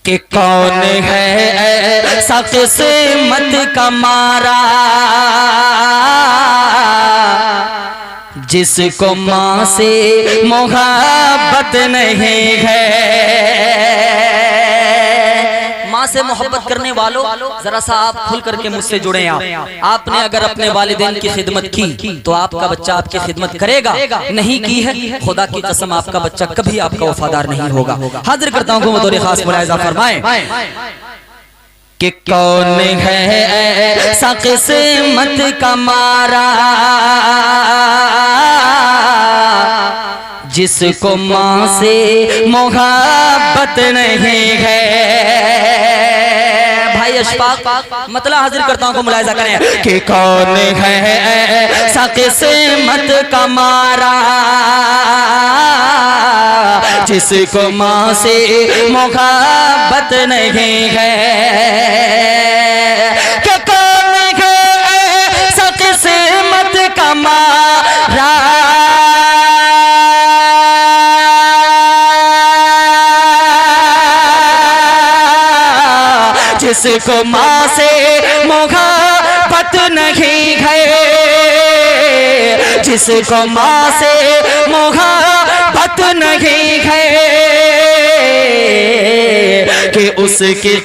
कि कौन है ऐसा किस्मत का मारा जिसको माँ से मोहब्बत नहीं है। माँ से मोहब्बत करने वालों जरा सा आप खुल करके मुझसे जुड़े। आपने अगर अपने वालिदैन की खिदमत की तो आपका बच्चा आपकी खिदमत करेगा, नहीं की है खुदा की कसम आपका बच्चा कभी आपका वफादार नहीं होगा। हाजिर करता हूँ बतौर खास मुलाहिजा फरमाएं कि कौन है ऐसा किस्मत का मारा जिसको माँ से मोहब्बत नहीं है। भाई अशफाक मतलब हाजिर करता हूँ मुलाहिजा करें कि कौन है ऐसा किस्मत का मारा जिसको माँ से मोहब्बत नहीं है। कि कौन है ऐसा किस्मत का मारा जिसको माँ से मोहब्बत नहीं है, जिसको माँ से मोहब्बत नहीं है कि उसकी